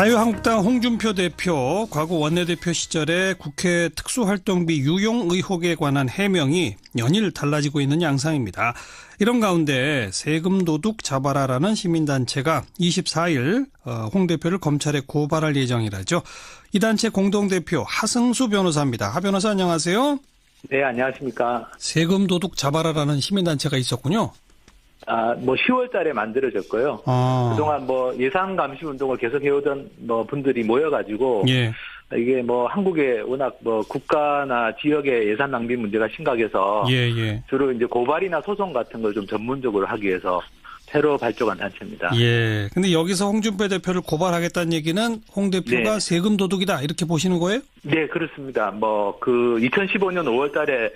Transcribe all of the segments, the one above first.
자유한국당 홍준표 대표 과거 원내대표 시절에 국회 특수활동비 유용 의혹에 관한 해명이 연일 달라지고 있는 양상입니다. 이런 가운데 세금 도둑 잡아라라는 시민단체가 24일 홍 대표를 검찰에 고발할 예정이라죠. 이 단체 공동대표 하승수 변호사입니다. 하 변호사 안녕하세요. 네, 안녕하십니까. 세금 도둑 잡아라라는 시민단체가 있었군요. 10월 달에 만들어졌고요. 그동안 예산 감시 운동을 계속 해오던 분들이 모여가지고, 예. 이게 한국에 워낙 국가나 지역의 예산 낭비 문제가 심각해서, 예. 주로 이제 고발이나 소송 같은 걸 좀 전문적으로 하기 위해서 새로 발족한 단체입니다. 예. 근데 여기서 홍준표 대표를 고발하겠다는 얘기는 홍 대표가 네. 세금 도둑이다 이렇게 보시는 거예요? 네, 그렇습니다. 2015년 5월 달에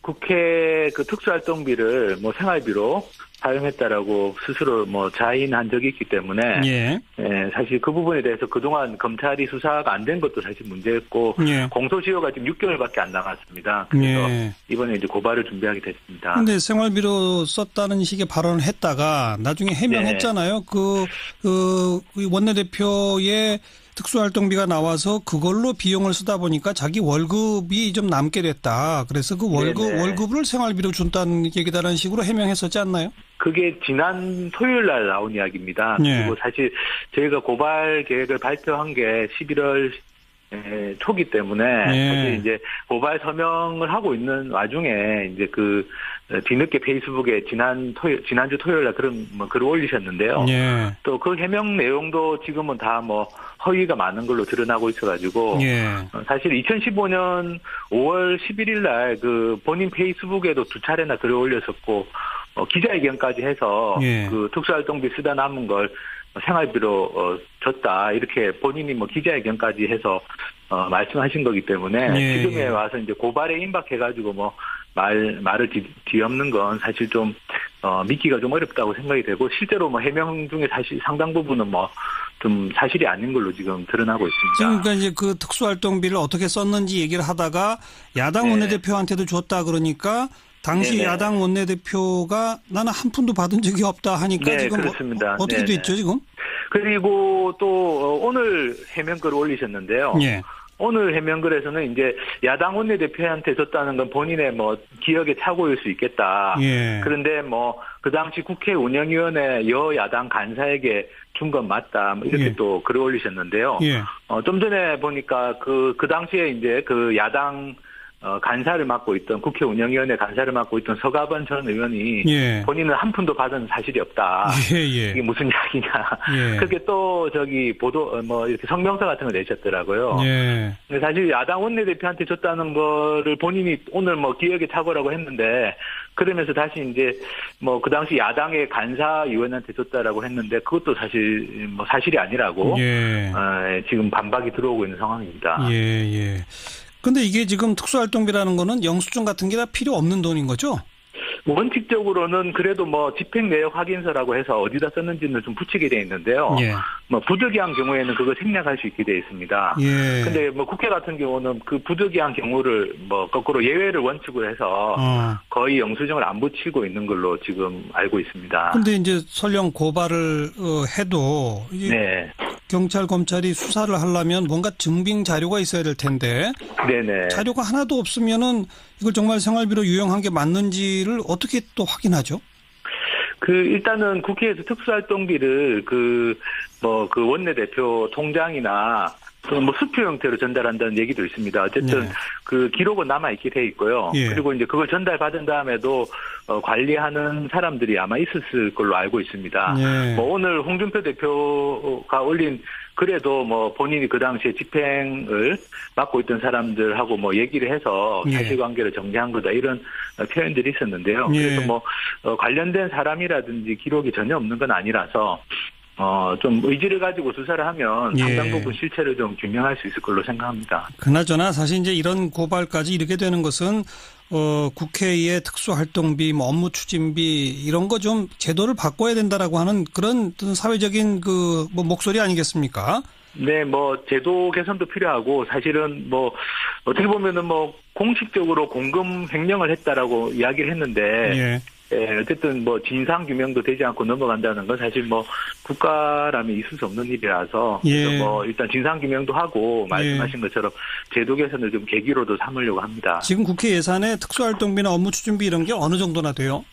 국회 특수활동비를 생활비로 사용했다라고 스스로 자인한 적이 있기 때문에 예. 사실 그 부분에 대해서 그동안 검찰이 수사가 안 된 것도 사실 문제였고 예. 공소시효가 지금 6개월밖에 안 남았습니다. 그래서 예. 이번에 이제 고발을 준비하게 됐습니다. 근데 생활비로 썼다는 식의 발언을 했다가 나중에 해명했잖아요. 원내대표의 특수활동비가 나와서 그걸로 비용을 쓰다 보니까 자기 월급이 좀 남게 됐다. 그래서 그 월급을 생활비로 준다는 얘기다라는 식으로 해명했었지 않나요? 그게 지난 토요일 날 나온 이야기입니다. 예. 그리고 사실 저희가 고발 계획을 발표한 게 11월 초기 때문에 사실 이제 고발 서명을 하고 있는 와중에 이제 뒤늦게 페이스북에 지난주 토요일 날 그런 글을 올리셨는데요. 예. 또 그 해명 내용도 지금은 다 허위가 많은 걸로 드러나고 있어가지고 예. 사실 2015년 5월 11일 날 본인 페이스북에도 2차례나 글을 올렸었고 기자회견까지 해서 예. 특수활동비 쓰다 남은 걸 생활비로 줬다 이렇게 본인이 기자회견까지 해서 말씀하신 거기 때문에 예. 지금에 와서 이제 고발에 임박해가지고 말을 뒤엎는 건 사실 좀 믿기가 좀 어렵다고 생각이 되고 실제로 해명 중에 사실 상당 부분은 좀 사실이 아닌 걸로 지금 드러나고 있습니다. 지금 그러니까 이제 그 특수활동비를 어떻게 썼는지 얘기를 하다가 야당 원내대표한테도 줬다 그러니까 당시 네네. 야당 원내대표가 나는 한 푼도 받은 적이 없다 하니까 네, 지금 그렇습니다. 어떻게 네네. 됐죠 지금? 그리고 또 오늘 해명글을 올리셨는데요. 예. 오늘 해명글에서는 이제 야당 원내대표한테 줬다는 건 본인의 기억의 착오일 수 있겠다. 예. 그런데 그 당시 국회 운영위원회 여야당 간사에게 준 건 맞다. 이렇게 예. 또 글을 올리셨는데요. 예. 좀 전에 보니까 그 당시에 이제 야당 간사를 맡고 있던 국회 운영위원회 간사를 맡고 있던 서가번 전 의원이 예. 본인은 한 푼도 받은 사실이 없다. 예. 이게 무슨 이야기냐. 예. 그렇게 또 보도 이렇게 성명서 같은 걸 내셨더라고요. 예. 사실 야당 원내대표한테 줬다는 거를 본인이 오늘 기억에 착오라고 했는데 그러면서 다시 이제 그 당시 야당의 간사위원한테 줬다라고 했는데 그것도 사실 사실이 아니라고 지금 반박이 들어오고 있는 상황입니다. 예. 근데 이게 지금 특수활동비라는 거는 영수증 같은 게 다 필요 없는 돈인 거죠? 원칙적으로는 그래도 집행 내역 확인서라고 해서 어디다 썼는지는 좀 붙이게 돼 있는데요. 예. 부득이한 경우에는 그걸 생략할 수 있게 돼 있습니다. 예. 근데 국회 같은 경우는 그 부득이한 경우를 거꾸로 예외를 원칙으로 해서 거의 영수증을 안 붙이고 있는 걸로 지금 알고 있습니다. 근데 이제 설령 고발을 해도 네. 경찰 검찰이 수사를 하려면 뭔가 증빙 자료가 있어야 될 텐데 네네. 자료가 하나도 없으면은 이걸 정말 생활비로 유용한 게 맞는지를 어떻게 또 확인하죠? 일단은 국회에서 특수활동비를 원내대표 통장이나 또는 수표 형태로 전달한다는 얘기도 있습니다. 어쨌든 기록은 남아있게 돼 있고요. 예. 그리고 이제 그걸 전달받은 다음에도 관리하는 사람들이 아마 있었을 걸로 알고 있습니다. 예. 오늘 홍준표 대표가 올린 그래도 본인이 그 당시에 집행을 맡고 있던 사람들하고 얘기를 해서 사실관계를 정리한 거다 이런 표현들이 있었는데요. 그래서 관련된 사람이라든지 기록이 전혀 없는 건 아니라서 좀 의지를 가지고 수사를 하면 상당 부분 실체를 좀 규명할 수 있을 걸로 생각합니다. 그나저나 사실 이제 이런 고발까지 이르게 되는 것은 국회의 특수활동비, 업무 추진비 이런 거 좀 제도를 바꿔야 된다라고 하는 그런 사회적인 목소리 아니겠습니까? 네, 제도 개선도 필요하고 사실은 어떻게 보면은 공식적으로 공금 횡령을 했다라고 이야기를 했는데 어쨌든 뭐 진상 규명도 되지 않고 넘어간다는 건 사실 뭐 국가라면 있을 수 없는 일이라서 그래서 뭐 일단 진상 규명도 하고 말씀하신 것처럼 제도 개선을 좀 계기로도 삼으려고 합니다. 지금 국회 예산에 특수활동비나 업무 추진비 이런 게 어느 정도나 돼요?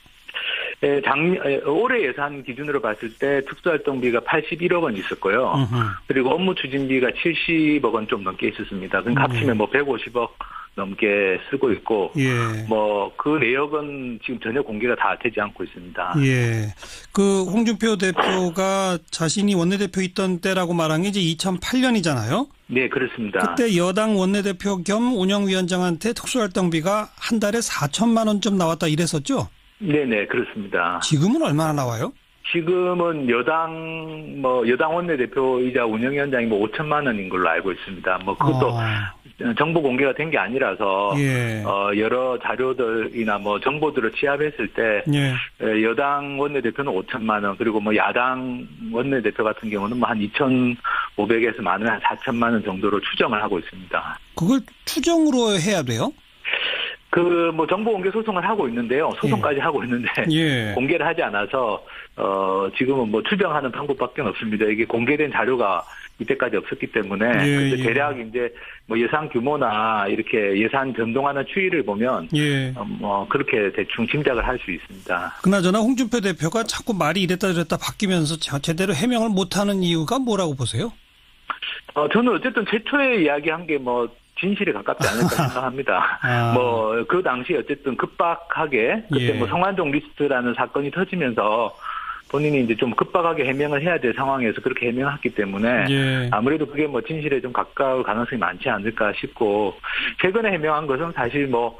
올해 예산 기준으로 봤을 때 특수활동비가 81억 원 있었고요. 그리고 업무 추진비가 70억 원 좀 넘게 있었습니다. 그러니까 합치면 뭐 150억 넘게 쓰고 있고, 뭐 그 내역은 지금 전혀 공개가 다 되지 않고 있습니다. 예. 그 홍준표 대표가 자신이 원내대표 있던 때라고 말한 게 이제 2008년이잖아요. 네, 그렇습니다. 그때 여당 원내대표 겸 운영위원장한테 특수활동비가 한 달에 4천만 원 좀 나왔다 이랬었죠? 네네, 그렇습니다. 지금은 얼마나 나와요? 지금은 여당 원내대표이자 운영위원장이 뭐 5천만 원인 걸로 알고 있습니다. 뭐 그것도 정보 공개가 된 게 아니라서 여러 자료들이나 뭐 정보들을 취합했을 때 여당 원내대표는 5천만 원, 그리고 뭐 야당 원내대표 같은 경우는 뭐 한 2,500에서 많으면 한 4천만 원 정도로 추정을 하고 있습니다. 그걸 추정으로 해야 돼요? 뭐 정보 공개 소송을 하고 있는데요. 소송까지 하고 있는데 공개를 하지 않아서 지금은 뭐 추정하는 방법밖에 없습니다. 이게 공개된 자료가 이때까지 없었기 때문에 근데 대략 이제 뭐 예산 규모나 이렇게 예산 변동하는 추이를 보면 뭐 그렇게 대충 짐작을 할 수 있습니다. 그나저나 홍준표 대표가 자꾸 말이 이랬다 저랬다 바뀌면서 제대로 해명을 못하는 이유가 뭐라고 보세요? 저는 어쨌든 최초에 이야기한 게 뭐 진실에 가깝지 않을까 생각합니다. 뭐 그 당시 어쨌든 급박하게 그때 뭐 성완종 리스트라는 사건이 터지면서 본인이 이제 좀 급박하게 해명을 해야 될 상황에서 그렇게 해명했기 때문에 아무래도 그게 뭐 진실에 좀 가까울 가능성이 많지 않을까 싶고, 최근에 해명한 것은 사실 뭐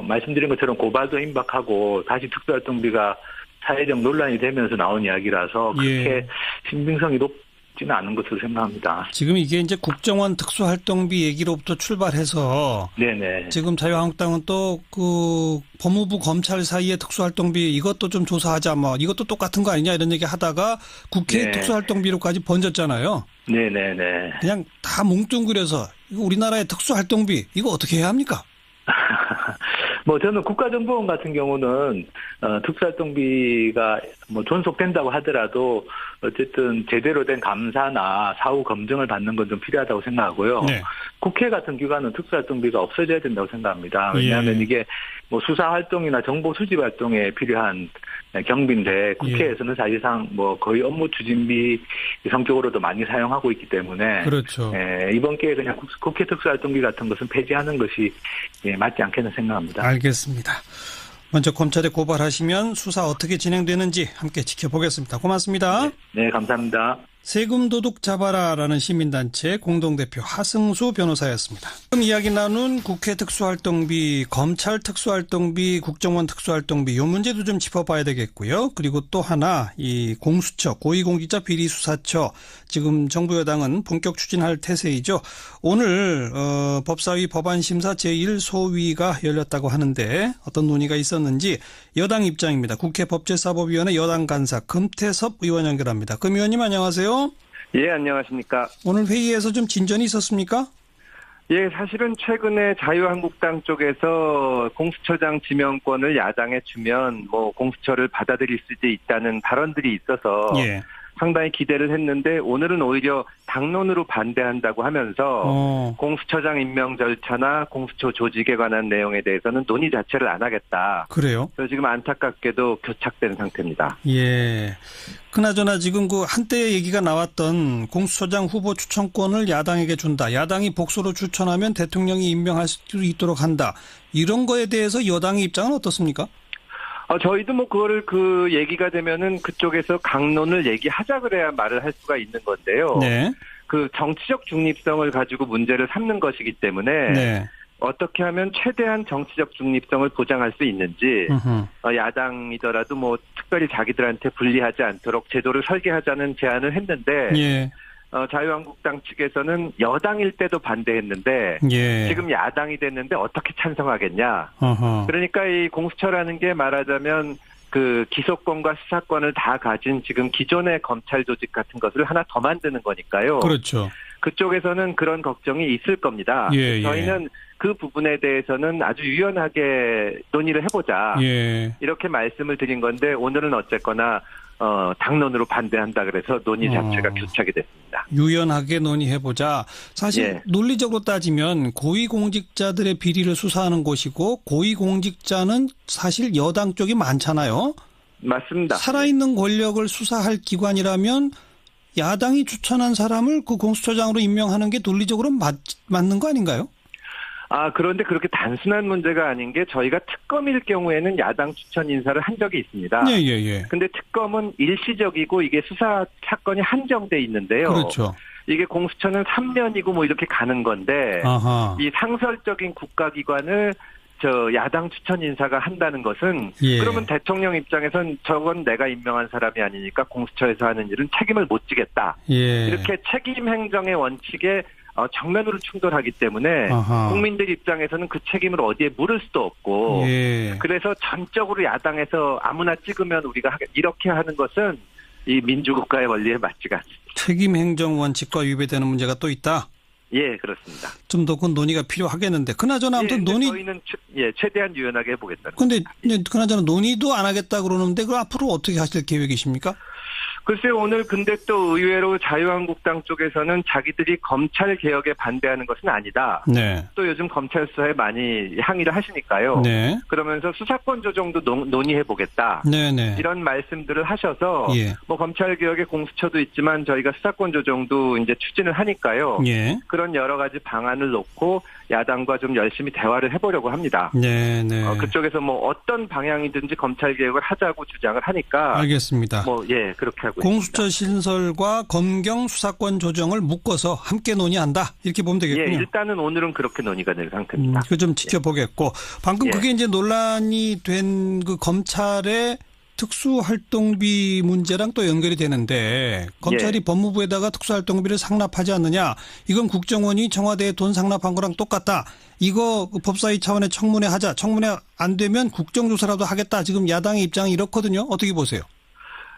말씀드린 것처럼 고발도 임박하고 다시 특수활동비가 사회적 논란이 되면서 나온 이야기라서 그렇게 신빙성이 높지는 않은 것으로 생각합니다. 지금 이게 이제 국정원 특수활동비 얘기로부터 출발해서 지금 자유한국당은 또 그 법무부 검찰 사이의 특수활동비 이것도 좀 조사하자, 뭐 이것도 똑같은 거 아니냐 이런 얘기 하다가 국회 특수활동비로까지 번졌잖아요. 그냥 다 뭉뚱그려서 이거 우리나라의 특수활동비 이거 어떻게 해야 합니까? 뭐 저는 국가정보원 같은 경우는 특수활동비가 뭐 존속된다고 하더라도 어쨌든 제대로 된 감사나 사후 검증을 받는 건 좀 필요하다고 생각하고요. 국회 같은 기관은 특수활동비가 없어져야 된다고 생각합니다. 왜냐하면 이게 뭐 수사활동이나 정보 수집 활동에 필요한 경비인데 국회에서는 사실상 뭐 거의 업무 추진비 성격으로도 많이 사용하고 있기 때문에 이번 기회에 그냥 국회 특수활동비 같은 것은 폐지하는 것이 맞지 않겠나 생각합니다. 알겠습니다. 먼저 검찰에 고발하시면 수사 어떻게 진행되는지 함께 지켜보겠습니다. 고맙습니다. 네, 감사합니다. 세금 도둑 잡아라라는 시민단체 공동대표 하승수 변호사였습니다. 지금 이야기 나눈 국회 특수활동비, 검찰 특수활동비, 국정원 특수활동비 이 문제도 좀 짚어봐야 되겠고요. 그리고 또 하나 이 공수처, 고위공직자 비리수사처 지금 정부 여당은 본격 추진할 태세이죠. 오늘 법사위 법안심사 제1소위가 열렸다고 하는데 어떤 논의가 있었는지 여당 입장입니다. 국회 법제사법위원회 여당 간사 금태섭 의원 연결합니다. 금 의원님 안녕하세요. 예, 안녕하십니까. 오늘 회의에서 좀 진전이 있었습니까? 예, 사실은 최근에 자유한국당 쪽에서 공수처장 지명권을 야당에 주면 뭐 공수처를 받아들일 수도 있다는 발언들이 있어서 상당히 기대를 했는데 오늘은 오히려 당론으로 반대한다고 하면서 공수처장 임명 절차나 공수처 조직에 관한 내용에 대해서는 논의 자체를 안 하겠다. 그래요? 그래서 지금 안타깝게도 교착된 상태입니다. 예. 그나저나 지금 그 한때 얘기가 나왔던 공수처장 후보 추천권을 야당에게 준다. 야당이 복수로 추천하면 대통령이 임명할 수 있도록 한다. 이런 거에 대해서 여당의 입장은 어떻습니까? 저희도 뭐 그거를 그 얘기가 되면은 그쪽에서 강론을 얘기하자 그래야 말을 할 수가 있는 건데요. 그 정치적 중립성을 가지고 문제를 삼는 것이기 때문에 어떻게 하면 최대한 정치적 중립성을 보장할 수 있는지 야당이더라도 뭐 특별히 자기들한테 불리하지 않도록 제도를 설계하자는 제안을 했는데 자유한국당 측에서는 여당일 때도 반대했는데 지금 야당이 됐는데 어떻게 찬성하겠냐. 그러니까 이 공수처라는 게 말하자면 그 기소권과 수사권을 다 가진 지금 기존의 검찰 조직 같은 것을 하나 더 만드는 거니까요. 그렇죠. 그쪽에서는 그런 걱정이 있을 겁니다. 예, 저희는 그 부분에 대해서는 아주 유연하게 논의를 해보자. 예. 이렇게 말씀을 드린 건데 오늘은 어쨌거나 당론으로 반대한다 그래서 논의 자체가 교착이 됐습니다. 유연하게 논의해보자. 사실 논리적으로 따지면 고위공직자들의 비리를 수사하는 곳이고 고위공직자는 사실 여당 쪽이 많잖아요. 맞습니다. 살아있는 권력을 수사할 기관이라면 야당이 추천한 사람을 그 공수처장으로 임명하는 게 논리적으로 맞는 거 아닌가요? 그런데 그렇게 단순한 문제가 아닌 게 저희가 특검일 경우에는 야당 추천 인사를 한 적이 있습니다. 예. 근데 특검은 일시적이고 이게 수사 사건이 한정돼 있는데요. 그렇죠. 이게 공수처는 3년이고 뭐 이렇게 가는 건데 이 상설적인 국가기관을 야당 추천 인사가 한다는 것은 그러면 대통령 입장에선 저건 내가 임명한 사람이 아니니까 공수처에서 하는 일은 책임을 못 지겠다. 이렇게 책임 행정의 원칙에 정면으로 충돌하기 때문에 국민들 입장에서는 그 책임을 어디에 물을 수도 없고 그래서 전적으로 야당에서 아무나 찍으면 우리가 이렇게 하는 것은 이 민주국가의 원리에 맞지가 않습니다. 책임 행정 원칙과 위배되는 문제가 또 있다? 예, 그렇습니다. 좀 더 그 논의가 필요하겠는데 그나저나 아무튼 저희는 최대한 유연하게 해보겠다는 근데 그나저나 논의도 안 하겠다 그러는데 그 앞으로 어떻게 하실 계획이십니까? 글쎄요, 오늘 근데 또 의외로 자유한국당 쪽에서는 자기들이 검찰 개혁에 반대하는 것은 아니다. 또 요즘 검찰 수사에 많이 항의를 하시니까요. 그러면서 수사권 조정도 논의해보겠다. 이런 말씀들을 하셔서 뭐 검찰 개혁에 공수처도 있지만 저희가 수사권 조정도 이제 추진을 하니까요. 그런 여러 가지 방안을 놓고 야당과 좀 열심히 대화를 해보려고 합니다. 그쪽에서 뭐 어떤 방향이든지 검찰 개혁을 하자고 주장을 하니까. 알겠습니다. 그렇게 하고 공수처 있습니다. 신설과 검경 수사권 조정을 묶어서 함께 논의한다. 이렇게 보면 되겠군요. 일단은 오늘은 그렇게 논의가 될 상태입니다. 그거 좀 지켜보겠고. 방금 그게 이제 논란이 된 그 검찰의 특수활동비 문제랑 또 연결이 되는데 검찰이 법무부에다가 특수활동비를 상납하지 않느냐. 이건 국정원이 청와대에 돈 상납한 거랑 똑같다. 이거 법사위 차원의 청문회 하자. 청문회 안 되면 국정조사라도 하겠다. 지금 야당의 입장이 이렇거든요. 어떻게 보세요?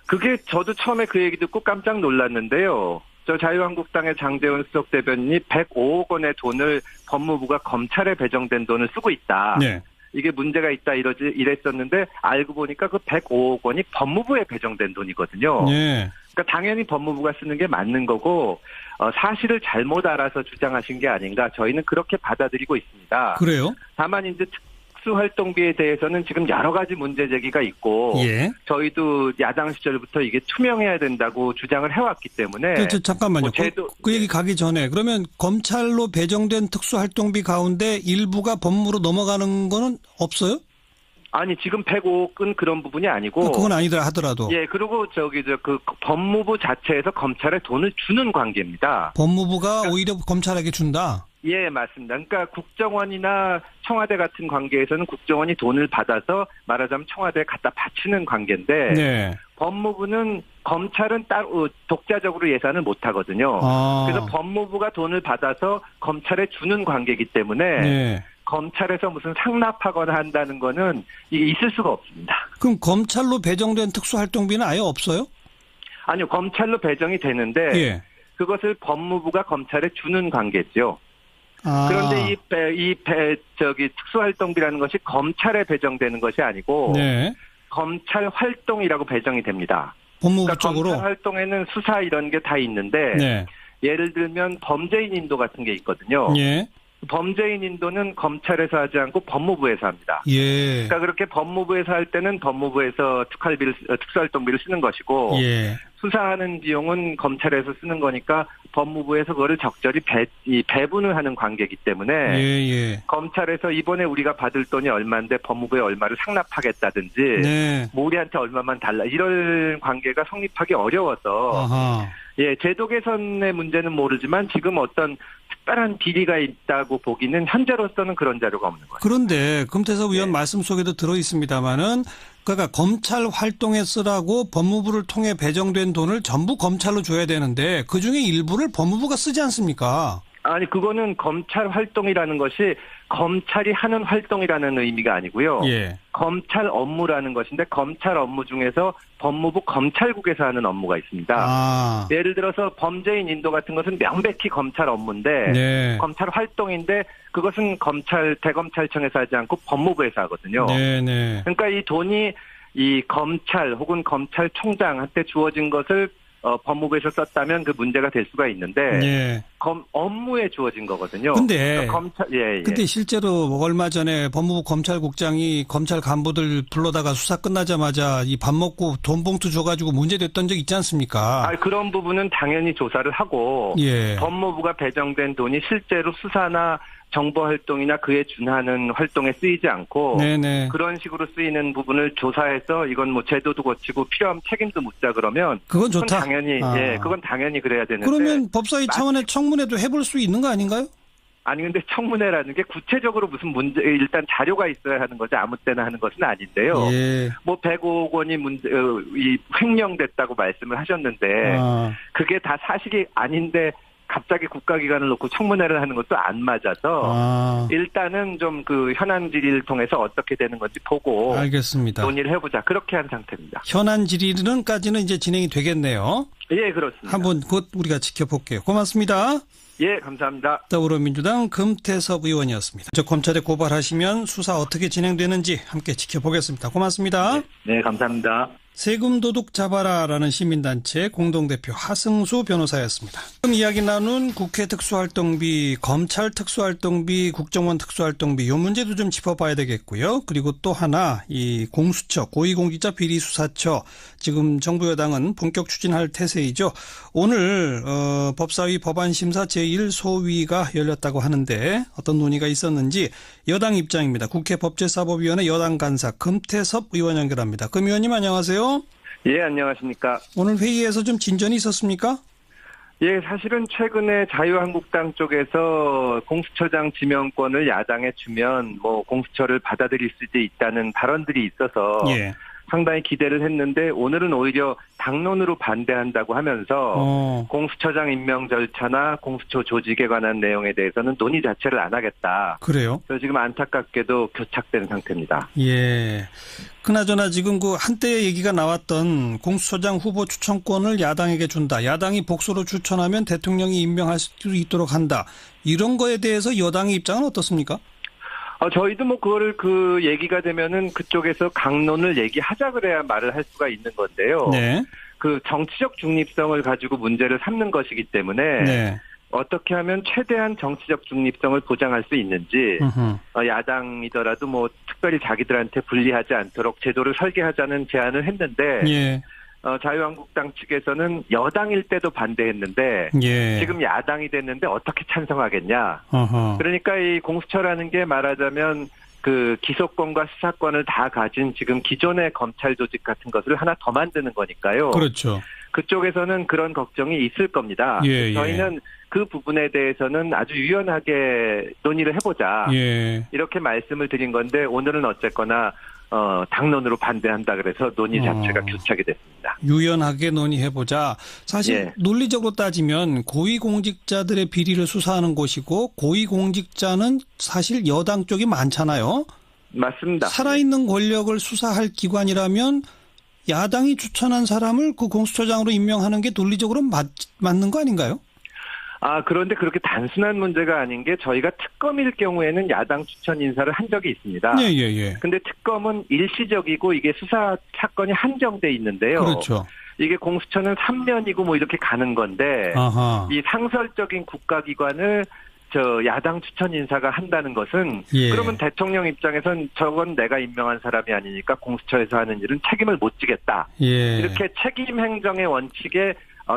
그게 저도 처음에 그 얘기 듣고 깜짝 놀랐는데요. 저 자유한국당의 장제원 수석 대변인이 105억 원의 돈을 법무부가 검찰에 배정된 돈을 쓰고 있다. 이게 문제가 있다 이랬었는데 알고 보니까 그 105억 원이 법무부에 배정된 돈이거든요. 그러니까 당연히 법무부가 쓰는 게 맞는 거고 사실을 잘못 알아서 주장하신 게 아닌가 저희는 그렇게 받아들이고 있습니다. 그래요? 다만 이제 특수활동비에 대해서는 지금 여러 가지 문제 제기가 있고 저희도 야당 시절부터 이게 투명해야 된다고 주장을 해왔기 때문에 잠깐만요. 그 얘기 가기 전에 그러면 검찰로 배정된 특수활동비 가운데 일부가 법무부로 넘어가는 거는 없어요? 아니 지금 105억은 그런 부분이 아니고 그건 아니더라 하더라도 그리고 그 법무부 자체에서 검찰에 돈을 주는 관계입니다. 법무부가 오히려 검찰에게 준다? 맞습니다. 그러니까 국정원이나 청와대 같은 관계에서는 국정원이 돈을 받아서 말하자면 청와대에 갖다 바치는 관계인데 법무부는 검찰은 따로 독자적으로 예산을 못 하거든요. 그래서 법무부가 돈을 받아서 검찰에 주는 관계이기 때문에 검찰에서 무슨 상납하거나 한다는 거는 이게 있을 수가 없습니다. 그럼 검찰로 배정된 특수활동비는 아예 없어요? 아니요. 검찰로 배정이 되는데 그것을 법무부가 검찰에 주는 관계죠. 그런데 특수활동비라는 것이 검찰에 배정되는 것이 아니고 검찰 활동이라고 배정이 됩니다. 법무부 쪽으로? 검찰 활동에는 수사 이런 게 다 있는데 예를 들면 범죄인 인도 같은 게 있거든요. 범죄인 인도는 검찰에서 하지 않고 법무부에서 합니다. 그러니까 그렇게 법무부에서 할 때는 법무부에서 특수활동비를 쓰는 것이고 수사하는 비용은 검찰에서 쓰는 거니까 법무부에서 그거를 적절히 배분을 하는 관계이기 때문에 검찰에서 이번에 우리가 받을 돈이 얼마인데 법무부에 얼마를 상납하겠다든지 뭐 우리한테 얼마만 달라 이런 관계가 성립하기 어려워서 제도 개선의 문제는 모르지만 지금 어떤 특별한 비리가 있다고 보기는 현재로서는 그런 자료가 없는 거예요. 그런데 금태섭 의원 말씀 속에도 들어 있습니다마는 그러니까 검찰 활동에 쓰라고 법무부를 통해 배정된 돈을 전부 검찰로 줘야 되는데 그중에 일부를 법무부가 쓰지 않습니까? 아니, 그거는 검찰 활동이라는 것이 검찰이 하는 활동이라는 의미가 아니고요. 예. 검찰 업무라는 것인데 검찰 업무 중에서 법무부 검찰국에서 하는 업무가 있습니다. 예를 들어서 범죄인 인도 같은 것은 명백히 검찰 업무인데 네. 검찰 활동인데 그것은 대검찰청에서 하지 않고 법무부에서 하거든요. 네. 그러니까 이 돈이 이 검찰 혹은 검찰총장한테 주어진 것을 법무부에서 썼다면 그 문제가 될 수가 있는데 예. 업무에 주어진 거거든요. 근데 그러니까 근데 실제로 얼마 전에 법무부 검찰국장이 검찰 간부들 불러다가 수사 끝나자마자 이 밥 먹고 돈 봉투 줘가지고 문제됐던 적 있지 않습니까? 그런 부분은 당연히 조사를 하고 예. 법무부가 배정된 돈이 실제로 수사나 정보 활동이나 그에 준하는 활동에 쓰이지 않고 네네. 그런 식으로 쓰이는 부분을 조사해서 이건 뭐 제도도 고치고 필요하면 책임도 묻자 그러면 그건 좋다. 그건 당연히 그래야 되는데 그러면 법사위 차원의 청문회도 해볼 수 있는 거 아닌가요? 아니 근데 청문회라는 게 구체적으로 무슨 문제 일단 자료가 있어야 하는 거지 아무 때나 하는 것은 아닌데요. 예. 뭐 105억 원이 횡령됐다고 말씀을 하셨는데 그게 다 사실이 아닌데 갑자기 국가기관을 놓고 청문회를 하는 것도 안 맞아서 일단은 좀 그 현안 질의를 통해서 어떻게 되는 건지 보고 알겠습니다. 논의를 해보자 그렇게 한 상태입니다. 현안 질의는까지는 이제 진행이 되겠네요. 예, 그렇습니다. 한번 곧 우리가 지켜볼게요. 고맙습니다. 예, 감사합니다. 더불어민주당 금태섭 의원이었습니다. 검찰에 고발하시면 수사 어떻게 진행되는지 함께 지켜보겠습니다. 고맙습니다. 네, 감사합니다. 세금 도둑 잡아라라는 시민단체 공동대표 하승수 변호사였습니다. 지금 이야기 나눈 국회 특수활동비, 검찰 특수활동비, 국정원 특수활동비 이 문제도 좀 짚어봐야 되겠고요. 그리고 또 하나 이 공수처, 고위공직자 비리수사처 지금 정부 여당은 본격 추진할 태세이죠. 오늘 법사위 법안심사 제1소위가 열렸다고 하는데 어떤 논의가 있었는지 여당 입장입니다. 국회 법제사법위원회 여당 간사 금태섭 의원 연결합니다. 금 의원님 안녕하세요. 예, 안녕하십니까. 오늘 회의에서 좀 진전이 있었습니까? 예, 사실은 최근에 자유한국당 쪽에서 공수처장 지명권을 야당에 주면 뭐 공수처를 받아들일 수도 있다는 발언들이 있어서 예. 상당히 기대를 했는데 오늘은 오히려 당론으로 반대한다고 하면서 공수처장 임명 절차나 공수처 조직에 관한 내용에 대해서는 논의 자체를 안 하겠다. 그래요? 그래서 지금 안타깝게도 교착된 상태입니다. 예. 그나저나 지금 그 한때 얘기가 나왔던 공수처장 후보 추천권을 야당에게 준다. 야당이 복수로 추천하면 대통령이 임명할 수 있도록 한다. 이런 거에 대해서 여당의 입장은 어떻습니까? 저희도 뭐 그거를 얘기가 되면은 그쪽에서 강론을 얘기하자 그래야 말을 할 수가 있는 건데요. 네. 그 정치적 중립성을 가지고 문제를 삼는 것이기 때문에 네. 어떻게 하면 최대한 정치적 중립성을 보장할 수 있는지 야당이더라도 뭐 특별히 자기들한테 불리하지 않도록 제도를 설계하자는 제안을 했는데 예. 자유한국당 측에서는 여당일 때도 반대했는데 예. 지금 야당이 됐는데 어떻게 찬성하겠냐. 그러니까 이 공수처라는 게 말하자면 그 기소권과 수사권을 다 가진 지금 기존의 검찰 조직 같은 것을 하나 더 만드는 거니까요. 그렇죠. 그쪽에서는 그런 걱정이 있을 겁니다. 예, 저희는 그 부분에 대해서는 아주 유연하게 논의를 해보자. 예. 이렇게 말씀을 드린 건데 오늘은 어쨌거나 당론으로 반대한다 그래서 논의 자체가 교착이 됐습니다. 유연하게 논의해보자. 사실 예. 논리적으로 따지면 고위공직자들의 비리를 수사하는 곳이고 고위공직자는 사실 여당 쪽이 많잖아요. 맞습니다. 살아있는 권력을 수사할 기관이라면 야당이 추천한 사람을 그 공수처장으로 임명하는 게 논리적으로 맞는 거 아닌가요? 그런데 그렇게 단순한 문제가 아닌 게 저희가 특검일 경우에는 야당 추천 인사를 한 적이 있습니다. 예. 근데 특검은 일시적이고 이게 수사 사건이 한정돼 있는데요. 그렇죠. 이게 공수처는 3년이고 뭐 이렇게 가는 건데 이 상설적인 국가기관을 야당 추천 인사가 한다는 것은 예. 그러면 대통령 입장에선 저건 내가 임명한 사람이 아니니까 공수처에서 하는 일은 책임을 못 지겠다. 예. 이렇게 책임 행정의 원칙에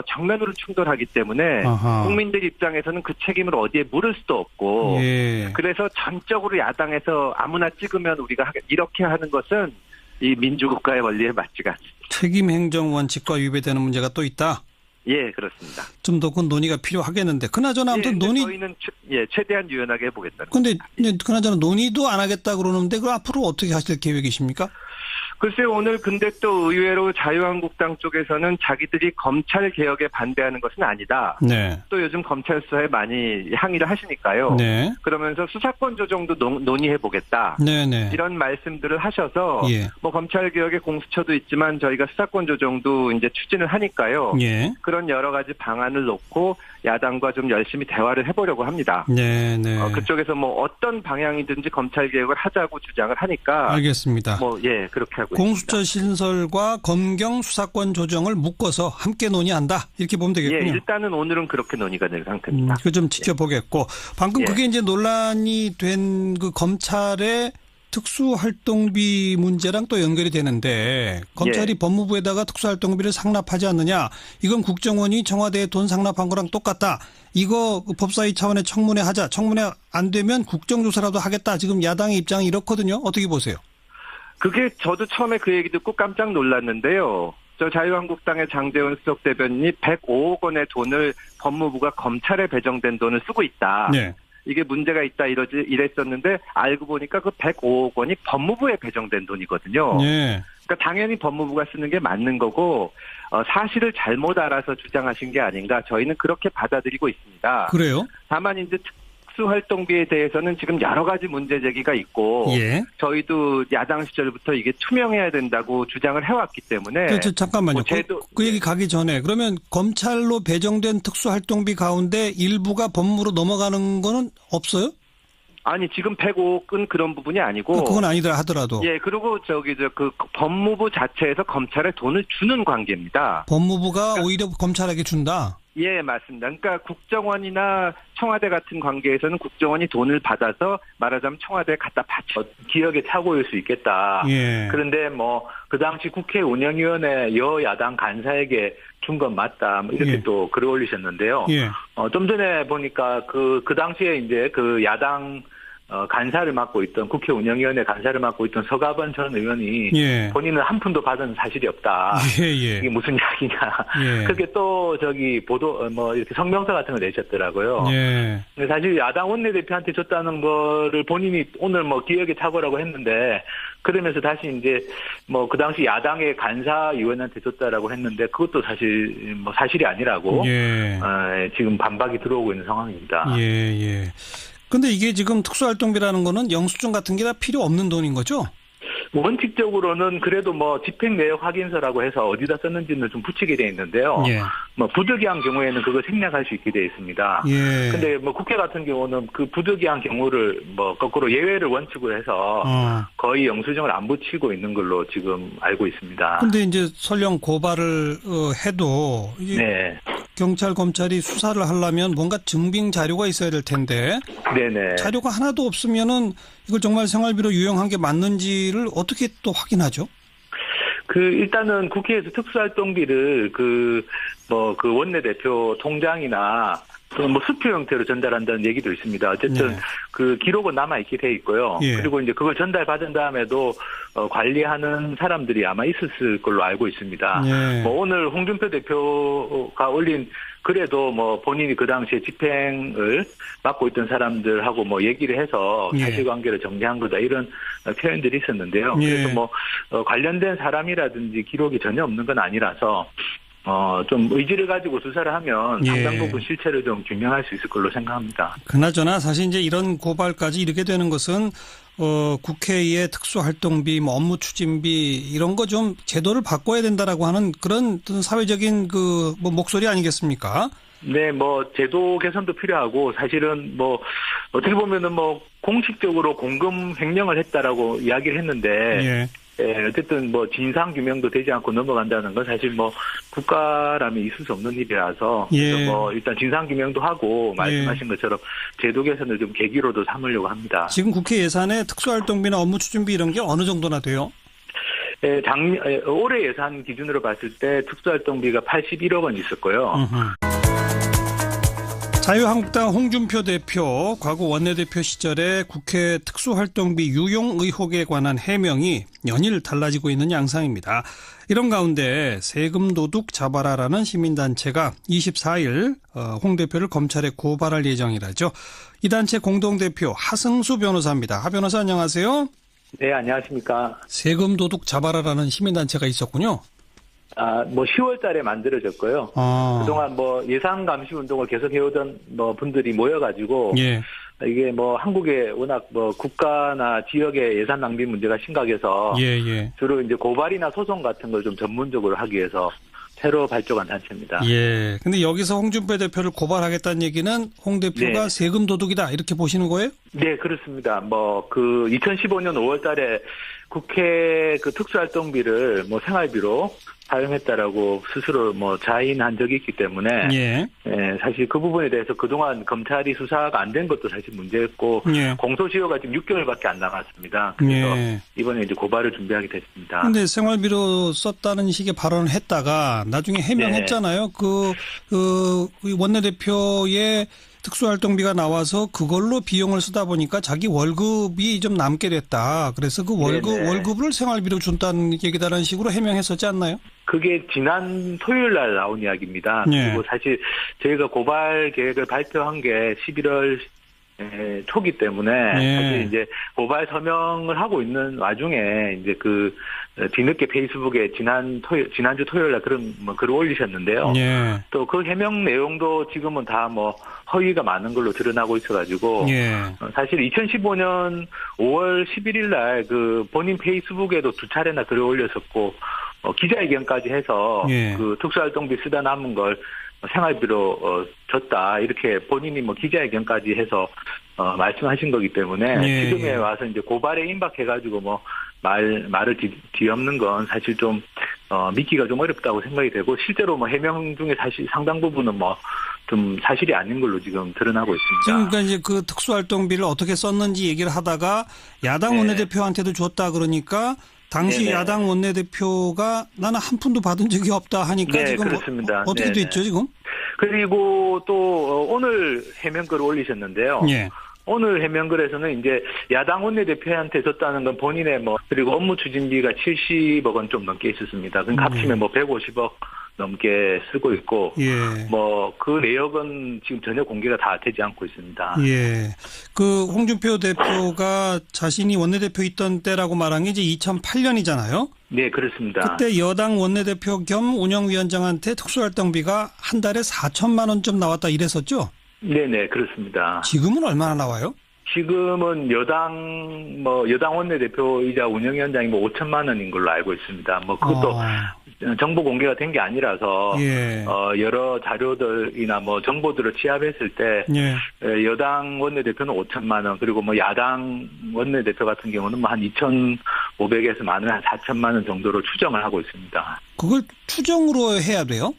정면으로 충돌하기 때문에 국민들 입장에서는 그 책임을 어디에 물을 수도 없고 예. 그래서 전적으로 야당에서 아무나 찍으면 우리가 이렇게 하는 것은 이 민주국가의 원리에 맞지가 않습니다. 책임 행정 원칙과 위배되는 문제가 또 있다. 예, 그렇습니다. 좀 더 그 논의가 필요하겠는데 그나저나 아무튼 저희는 최대한 유연하게 해보겠다는. 근데 그나저나 논의도 안 하겠다 그러는데 그 앞으로 어떻게 하실 계획이십니까? 글쎄요, 오늘 근데 또 의외로 자유한국당 쪽에서는 자기들이 검찰 개혁에 반대하는 것은 아니다. 네. 또 요즘 검찰 수사에 많이 항의를 하시니까요. 네. 그러면서 수사권 조정도 논의해 보겠다. 네네. 이런 말씀들을 하셔서 예. 뭐 검찰 개혁의 공수처도 있지만 저희가 수사권 조정도 이제 추진을 하니까요. 예. 그런 여러 가지 방안을 놓고 야당과 좀 열심히 대화를 해보려고 합니다. 네네. 그쪽에서 뭐 어떤 방향이든지 검찰 개혁을 하자고 주장을 하니까. 알겠습니다. 그렇게 하고 공수처 있습니다. 신설과 검경 수사권 조정을 묶어서 함께 논의한다. 이렇게 보면 되겠군요. 예, 일단은 오늘은 그렇게 논의가 된 상태입니다. 그거 좀 지켜보겠고. 방금 예. 그게 이제 논란이 된 그 검찰의 특수활동비 문제랑 또 연결이 되는데 검찰이 법무부에다가 특수활동비를 상납하지 않느냐. 이건 국정원이 청와대에 돈 상납한 거랑 똑같다. 이거 법사위 차원의 청문회 하자. 청문회 안 되면 국정조사라도 하겠다. 지금 야당의 입장이 이렇거든요. 어떻게 보세요? 그게 저도 처음에 그 얘기 듣고 깜짝 놀랐는데요. 저 자유한국당의 장제원 수석 대변인이 105억 원의 돈을 법무부가 검찰에 배정된 돈을 쓰고 있다. 네. 이게 문제가 있다 이랬었는데 알고 보니까 그 105억 원이 법무부에 배정된 돈이거든요. 네. 그러니까 당연히 법무부가 쓰는 게 맞는 거고 사실을 잘못 알아서 주장하신 게 아닌가 저희는 그렇게 받아들이고 있습니다. 그래요? 다만 이제 특수활동비에 대해서는 지금 여러 가지 문제 제기가 있고 예. 저희도 야당 시절부터 이게 투명해야 된다고 주장을 해왔기 때문에 잠깐만요. 제도, 그 얘기 가기 전에 그러면 검찰로 배정된 특수활동비 가운데 일부가 법무부로 넘어가는 거는 없어요? 아니 지금 105억은 그런 부분이 아니고 그건 아니더라 하더라도. 예, 그리고 그 법무부 자체에서 검찰에 돈을 주는 관계입니다. 법무부가 오히려 검찰에게 준다. 예, 맞습니다. 그러니까 국정원이나 청와대 같은 관계에서는 국정원이 돈을 받아서 말하자면 청와대에 갖다 바쳐. 기억에 착오일 수 있겠다. 예. 그런데 그 당시 국회 운영위원회 여야당 간사에게 준 건 맞다. 이렇게 예. 또 글을 올리셨는데요. 예. 좀 전에 보니까 그 당시에 이제 그 야당 간사를 맡고 있던 국회 운영위원회 간사를 맡고 있던 서가번 전 의원이 예. 본인은 한 푼도 받은 사실이 없다. 예, 예. 이게 무슨 이야기냐. 예. 그렇게 또 보도 이렇게 성명서 같은 걸 내셨더라고요. 예. 근데 사실 야당 원내대표한테 줬다는 거를 본인이 오늘 기억에 착오라고 했는데 그러면서 다시 이제 그 당시 야당의 간사위원한테 줬다라고 했는데 그것도 사실 사실이 아니라고 예. 지금 반박이 들어오고 있는 상황입니다. 예, 예. 근데 이게 지금 특수활동비라는 거는 영수증 같은 게 다 필요 없는 돈인 거죠? 원칙적으로는 그래도 집행 내역 확인서라고 해서 어디다 썼는지는 좀 붙이게 돼 있는데요. 예. 부득이한 경우에는 그걸 생략할 수 있게 돼 있습니다. 예. 근데 국회 같은 경우는 그 부득이한 경우를 거꾸로 예외를 원칙으로 해서 거의 영수증을 안 붙이고 있는 걸로 지금 알고 있습니다. 근데 이제 설령 고발을 해도 이게 네. 경찰 검찰이 수사를 하려면 뭔가 증빙 자료가 있어야 될 텐데 네네. 자료가 하나도 없으면은 이걸 정말 생활비로 유용한 게 맞는지를 어떻게 또 확인하죠? 일단은 국회에서 특수활동비를 그 원내대표 통장이나 수표 형태로 전달한다는 얘기도 있습니다. 어쨌든 네. 그 기록은 남아있게 돼 있고요. 예. 그리고 이제 그걸 전달받은 다음에도 관리하는 사람들이 아마 있었을 걸로 알고 있습니다. 예. 오늘 홍준표 대표가 올린 그래도 본인이 그 당시에 집행을 맡고 있던 사람들하고 얘기를 해서 예. 사실관계를 정리한 거다 이런 표현들이 있었는데요. 예. 그래서 관련된 사람이라든지 기록이 전혀 없는 건 아니라서 좀 의지를 가지고 수사를 하면 상당 부분 실체를 좀 규명할 수 있을 걸로 생각합니다. 그나저나 사실 이제 이런 고발까지 이르게 되는 것은 국회의 특수활동비, 업무 추진비 이런 거 좀 제도를 바꿔야 된다라고 하는 그런 사회적인 목소리 아니겠습니까? 네, 제도 개선도 필요하고 사실은 어떻게 보면은 공식적으로 공금 횡령을 했다라고 이야기를 했는데. 예. 예, 어쨌든 진상 규명도 되지 않고 넘어간다는 건 사실 국가라면 있을 수 없는 일이라서 예. 일단 진상 규명도 하고 말씀하신 것처럼 제도 개선을 좀 계기로도 삼으려고 합니다. 지금 국회 예산에 특수활동비나 업무 추진비 이런 게 어느 정도나 돼요? 예, 올해 예산 기준으로 봤을 때 특수활동비가 81억 원 있었고요. 자유한국당 홍준표 대표 과거 원내대표 시절에 국회 특수활동비 유용 의혹에 관한 해명이 연일 달라지고 있는 양상입니다. 이런 가운데 세금 도둑 잡아라라는 시민단체가 24일 홍 대표를 검찰에 고발할 예정이라죠. 이 단체 공동대표 하승수 변호사입니다. 하 변호사 안녕하세요. 네, 안녕하십니까. 세금 도둑 잡아라라는 시민단체가 있었군요. 10월 달에 만들어졌고요. 그동안 예산 감시 운동을 계속 해오던 분들이 모여가지고. 예. 이게 한국에 워낙 국가나 지역의 예산 낭비 문제가 심각해서. 예. 주로 이제 고발이나 소송 같은 걸 좀 전문적으로 하기 위해서 새로 발족한 단체입니다. 예. 근데 여기서 홍준표 대표를 고발하겠다는 얘기는 홍 대표가 네. 세금 도둑이다 이렇게 보시는 거예요? 네, 그렇습니다. 2015년 5월 달에 국회 특수활동비를 생활비로 사용했다라고 스스로 자인한 적이 있기 때문에. 예. 사실 그 부분에 대해서 그동안 검찰이 수사가 안 된 것도 사실 문제였고. 예. 공소시효가 지금 6개월밖에 안 남았습니다. 그래서 예. 이번에 이제 고발을 준비하게 됐습니다. 근데 생활비로 썼다는 식의 발언을 했다가 나중에 해명했잖아요. 원내대표의 특수활동비가 나와서 그걸로 비용을 쓰다 보니까 자기 월급이 좀 남게 됐다. 그래서 그 월급을 생활비로 준다는 얘기다라는 식으로 해명했었지 않나요? 그게 지난 토요일 날 나온 이야기입니다. 예. 그리고 사실 저희가 고발 계획을 발표한 게 11월 초기 때문에. 예. 사실 이제 고발 서명을 하고 있는 와중에 이제 뒤늦게 페이스북에 지난주 토요일 날 그런 글을 올리셨는데요. 예. 또 그 해명 내용도 지금은 다 허위가 많은 걸로 드러나고 있어가지고. 예. 사실 2015년 5월 11일 날 본인 페이스북에도 2차례나 글을 올렸었고, 기자회견까지 해서. 예. 특수활동비 쓰다 남은 걸 생활비로 줬다 이렇게 본인이 기자회견까지 해서 말씀하신 거기 때문에. 예. 지금에 와서 이제 고발에 임박해가지고 말을 뒤엎는 건 사실 좀 믿기가 좀 어렵다고 생각이 되고, 실제로 해명 중에 사실 상당 부분은 좀 사실이 아닌 걸로 지금 드러나고 있습니다. 지금 그러니까 이제 그 특수활동비를 어떻게 썼는지 얘기를 하다가 야당 원내대표한테도 줬다 그러니까 당시 네네. 야당 원내대표가 나는 한 푼도 받은 적이 없다 하니까. 네, 지금 그렇습니다. 어떻게 네네. 됐죠 지금? 그리고 또 오늘 해명글을 올리셨는데요. 예. 오늘 해명글에서는 이제 야당 원내대표한테 줬다는 건 본인의 그리고 업무 추진비가 70억 원 좀 넘게 있었습니다. 그럼 합치면 150억 넘게 쓰고 있고. 예. 그 내역은 지금 전혀 공개가 다 되지 않고 있습니다. 예. 홍준표 대표가 자신이 원내대표 있던 때라고 말한 게 이제 2008년이잖아요. 네, 그렇습니다. 그때 여당 원내대표 겸 운영위원장한테 특수활동비가 한 달에 4천만 원 좀 나왔다 이랬었죠? 네네, 그렇습니다. 지금은 얼마나 나와요? 지금은 여당 원내대표이자 운영위원장이 5천만 원인 걸로 알고 있습니다. 그것도 정보 공개가 된 게 아니라서. 예. 여러 자료들이나 정보들을 취합했을 때. 예. 여당 원내대표는 5천만 원, 그리고 야당 원내대표 같은 경우는 한 2,500에서 많으면 한 4천만 원 정도로 추정을 하고 있습니다. 그걸 추정으로 해야 돼요?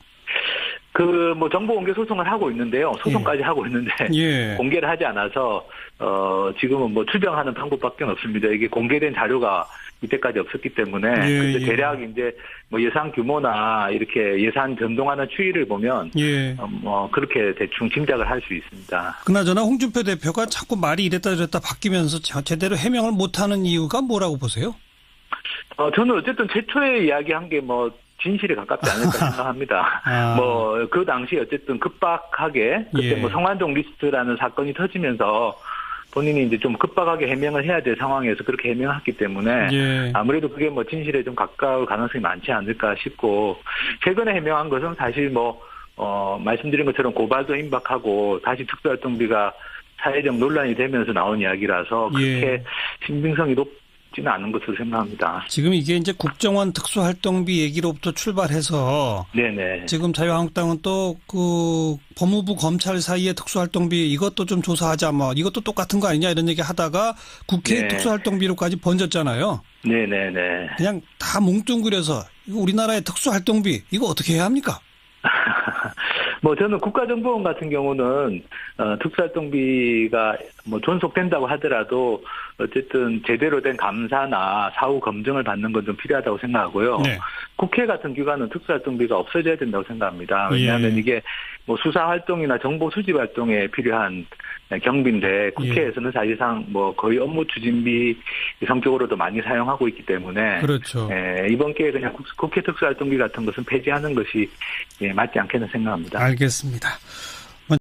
정보 공개 소송을 하고 있는데요. 소송까지 하고 있는데. 예. 공개를 하지 않아서, 지금은 추정하는 방법밖에 없습니다. 이게 공개된 자료가 이때까지 없었기 때문에. 예. 근데 대략 이제 예산 규모나 이렇게 예산 변동하는 추이를 보면. 예. 그렇게 대충 짐작을 할 수 있습니다. 그나저나 홍준표 대표가 자꾸 말이 이랬다 저랬다 바뀌면서 제대로 해명을 못하는 이유가 뭐라고 보세요? 저는 어쨌든 최초에 이야기한 게 진실에 가깝지 않을까 생각합니다. 그 당시 어쨌든 급박하게 그때 예. 성완종 리스트라는 사건이 터지면서 본인이 이제 좀 급박하게 해명을 해야 될 상황에서 그렇게 해명했기 때문에. 예. 아무래도 그게 진실에 좀 가까울 가능성이 많지 않을까 싶고, 최근에 해명한 것은 사실 말씀드린 것처럼 고발도 임박하고 다시 특수활동비가 사회적 논란이 되면서 나온 이야기라서 그렇게 신빙성이 높지는 않은 것으로 생각합니다. 지금 이게 이제 국정원 특수활동비 얘기로부터 출발해서. 네네. 지금 자유한국당은 또 법무부 검찰 사이의 특수활동비 이것도 좀 조사하자 이것도 똑같은 거 아니냐 이런 얘기 하다가 국회 네. 특수활동비로까지 번졌잖아요. 네네네. 그냥 다 뭉뚱그려서 이거 우리나라의 특수활동비 이거 어떻게 해야 합니까? 저는 국가정보원 같은 경우는 특수활동비가 존속된다고 하더라도 어쨌든 제대로 된 감사나 사후 검증을 받는 건 좀 필요하다고 생각하고요. 네. 국회 같은 기관은 특수활동비가 없어져야 된다고 생각합니다. 왜냐하면 이게 수사 활동이나 정보 수집 활동에 필요한 경비인데 국회에서는 사실상 거의 업무 추진비 성격으로도 많이 사용하고 있기 때문에. 그렇죠. 이번 기회에 그냥 국회 특수활동비 같은 것은 폐지하는 것이 맞지 않겠나 생각합니다. 알겠습니다.